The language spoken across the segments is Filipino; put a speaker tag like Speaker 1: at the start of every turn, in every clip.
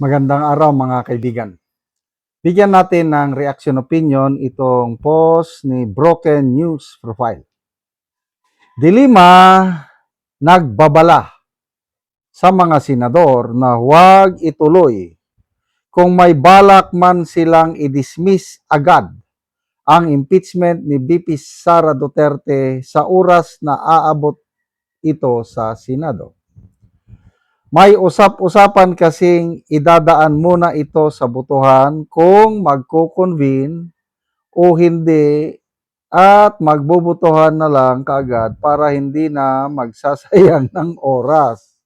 Speaker 1: Magandang araw mga kaibigan. Bigyan natin ng reaction opinion itong post ni Broken News Profile. Dilima nagbabala sa mga senador na huwag ituloy kung may balak man silang i-dismiss agad ang impeachment ni VP Sara Duterte sa oras na aabot ito sa Senado. May usap-usapan kasing idadaan muna ito sa botohan kung magko-convene o hindi at magbobotohan na lang kaagad para hindi na magsasayang ng oras.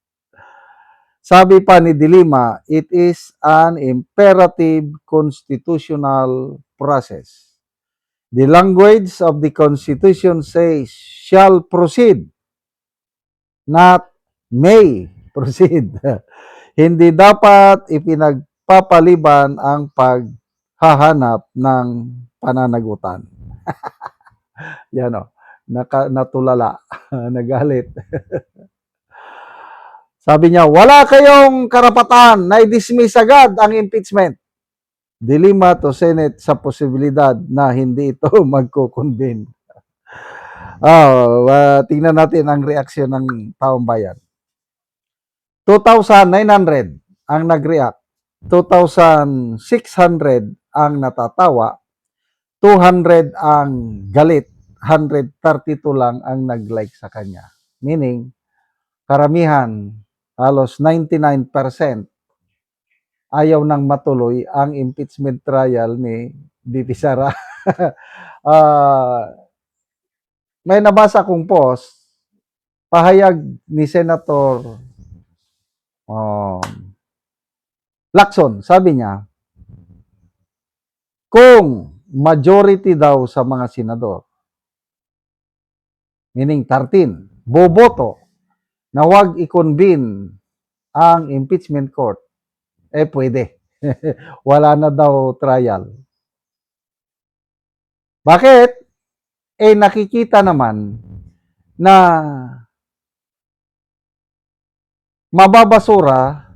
Speaker 1: Sabi pa ni Dilima, it is an imperative constitutional process. The language of the Constitution says shall proceed, not may proceed. Hindi dapat ipinagpapaliban ang paghahanap ng pananagutan. Yan o, natulala, nagalit. Sabi niya, wala kayong karapatan na i-dismiss agad ang impeachment. Dilima to Senate sa posibilidad na hindi ito magko-convene. Tingnan natin ang reaksyon ng taong bayan. 2,900 ang nag-react. 2,600 ang natatawa. 200 ang galit. 132 lang ang nag-like sa kanya. Meaning, karamihan, halos 99% ayaw nang matuloy ang impeachment trial ni VP Sara. May nabasa kong post, pahayag ni Senator Lacson, sabi niya, kung majority daw sa mga senador, meaning 13, boboto na huwag i-convene ang impeachment court, pwede. Wala na daw trial. Bakit? Nakikita naman na mababasura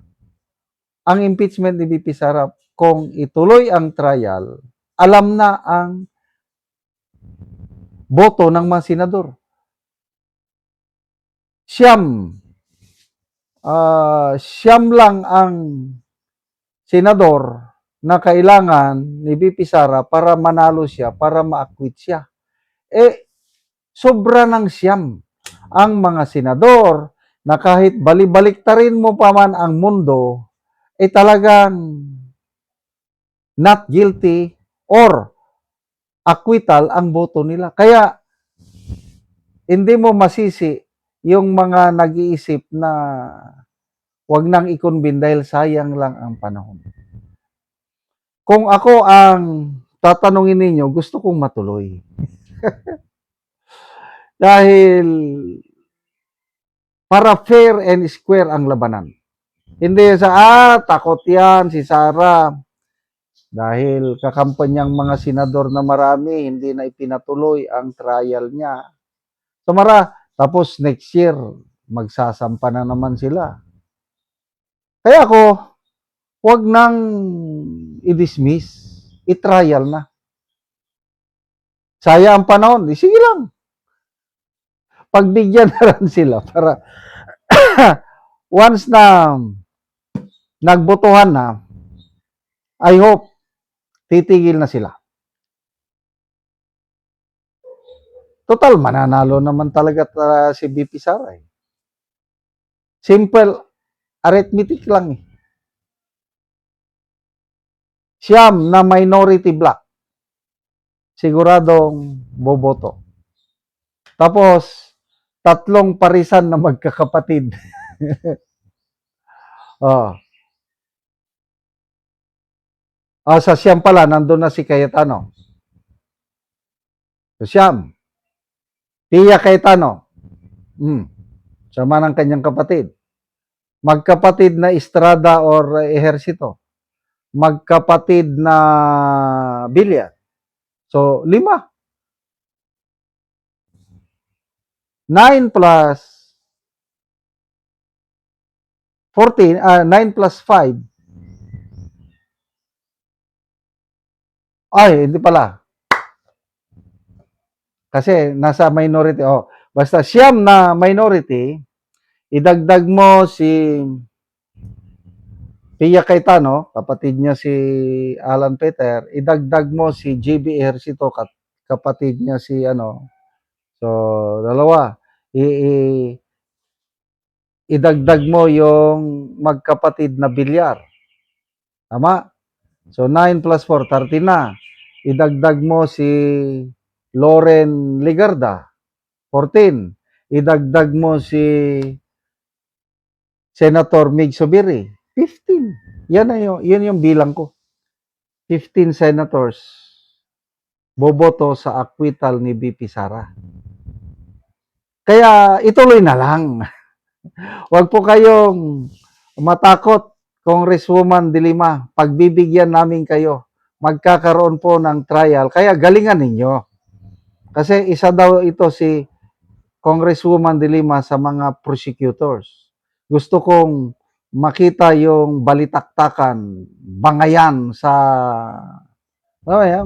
Speaker 1: ang impeachment ni VP Sara kung ituloy ang trial, alam na ang boto ng mga senador. Siyam lang ang senador na kailangan ni VP Sara para manalo siya, para ma-acquit siya. Sobra ng siyam ang mga senador na kahit balik-baliktarin mo pa man ang mundo, talagang not guilty or acquittal ang boto nila. Kaya, hindi mo masisi yung mga nag-iisip na wag nang i-convene dahil sayang lang ang panahon. Kung ako ang tatanungin ninyo, gusto kong matuloy. Dahil para fair and square ang labanan. Hindi sa, takot yan si Sara. Dahil kakampanyang mga senador na marami, hindi na ipinatuloy ang trial niya. Tapos next year, magsasampa na naman sila. Kaya ako, huwag nang i-dismiss, i-trial na. Saya ang panahon, sige lang. Pagbigyan na lang sila para once na nagbotohan na, I hope titigil na sila. Total, mananalo naman talaga si VP Sara. Simple arithmetic lang. Siyam na minority block, siguradong boboto. Tapos, 3 parisan na magkakapatid. Sa siyam pala, nandun na si Cayetano. So, siyam. Pia Cayetano. Sama ng kanyang kapatid. Magkapatid na Estrada or Ejercito. Magkapatid na Villar. So, 5. 9 plus 14, 9 plus 5, Ay, hindi pala. Kasi nasa minority. Oh, basta siyam na minority, idagdag mo si Pia Cayetano, kapatid niya si Alan Peter, idagdag mo si JB Ejercito, kapatid niya si ano. So, dalawa. Idagdag mo yung magkapatid na Bilyar. Tama? So, 9 plus 4, 13 na. Idagdag mo si Loren Ligarda, 14. Idagdag mo si Senator Mig Zubiri, 15. Yan yung bilang ko. 15 senators boboto sa acquittal ni BP Sara. Kaya ituloy na lang. Huwag po kayong matakot, Congresswoman De Lima. Pagbibigyan namin kayo. Magkakaroon po ng trial. Kaya galingan ninyo. Kasi isa daw ito si Congresswoman De Lima sa mga prosecutors. Gusto kong makita yung balitaktakan, bangayan sa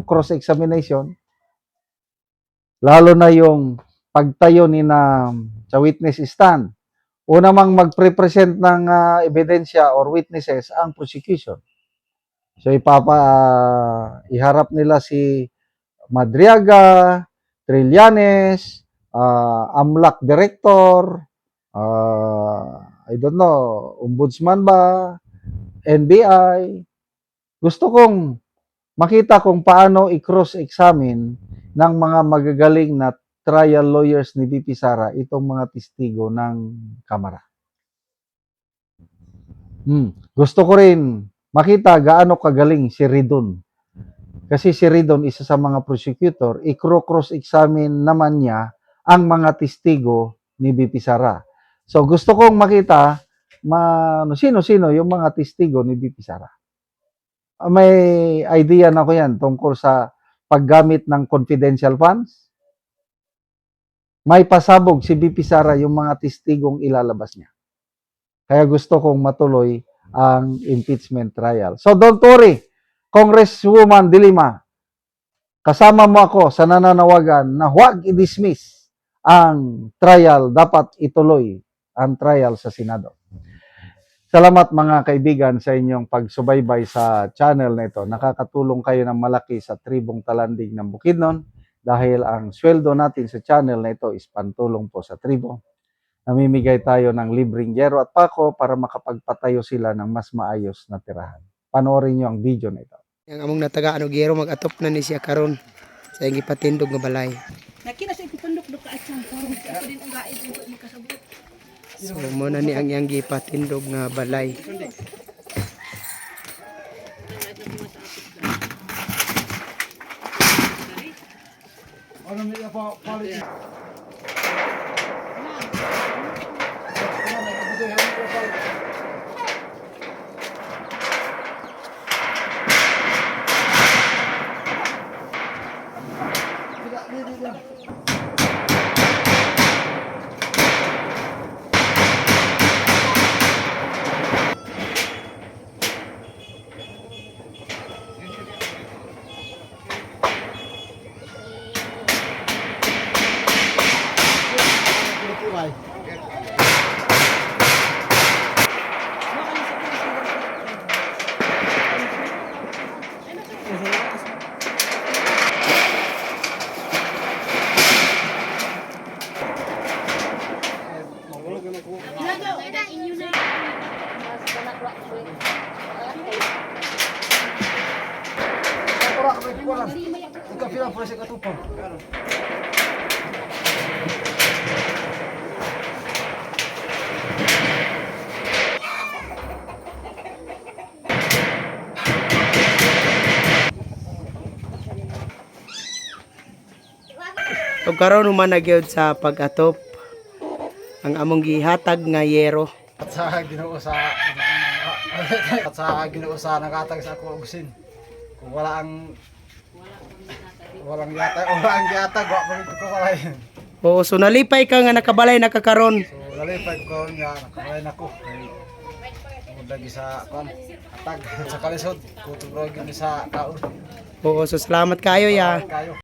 Speaker 1: cross-examination. Lalo na yung pagtayo ni na sa witness stand. Una mang magpre-present ng ebidensya or witnesses ang prosecution. So iharap nila si Madriaga, Trillanes, AMLAC Director, I don't know, Ombudsman ba, NBI. Gusto kong makita kung paano i-cross-examine ng mga magagaling na trial lawyers ni BP Sara itong mga testigo ng Kamara. Gusto ko rin makita gaano kagaling si Ridon. Kasi si Ridon, isa sa mga prosecutor, i-cross-examine naman niya ang mga testigo ni BP Sara. So gusto kong makita sino-sino yung mga testigo ni BP Sara. May idea na ko yan tungkol sa paggamit ng confidential funds. May pasabog si BP Sara yung mga testigong ilalabas niya. Kaya gusto kong matuloy ang impeachment trial. So don't worry, Congresswoman De Lima, kasama mo ako sa nananawagan na huwag i-dismiss ang trial, dapat ituloy ang trial sa Senado. Salamat mga kaibigan sa inyong pagsubaybay sa channel na ito. Nakakatulong kayo ng malaki sa tribong Talandig ng Bukidnon dahil ang sweldo natin sa channel na ito is pantulong po sa tribo. Namimigay tayo ng libreng yero at pako para makapagpatayo sila ng mas maayos na tirahan. Panoorin nyo ang video na ito.
Speaker 2: Yang among nataga ano gero mag-atop na ni siya karon sa iyang ipatindog nga balay.
Speaker 3: Nakina sa ipipandok do ka atsang ko din ang gaid ug makasabot.
Speaker 2: So mo na ni ang iyang gipatindog nga balay. Ug karon human na gyud sa pag-atop ang among gihatag nga yero.
Speaker 4: At sa Ginoo sa nakatag sa ako usin. Kung walang yatag wa pa ko walay.
Speaker 2: Oo, so nalipay ka nga nakabalay nakakaron.
Speaker 4: So lalipay ko nga nakabalay nako. tungod lagi sa kuan hatag sa kalisod kutub ra gyud sa kaon.
Speaker 2: Oo, so salamat kayo ya.
Speaker 4: Kayo.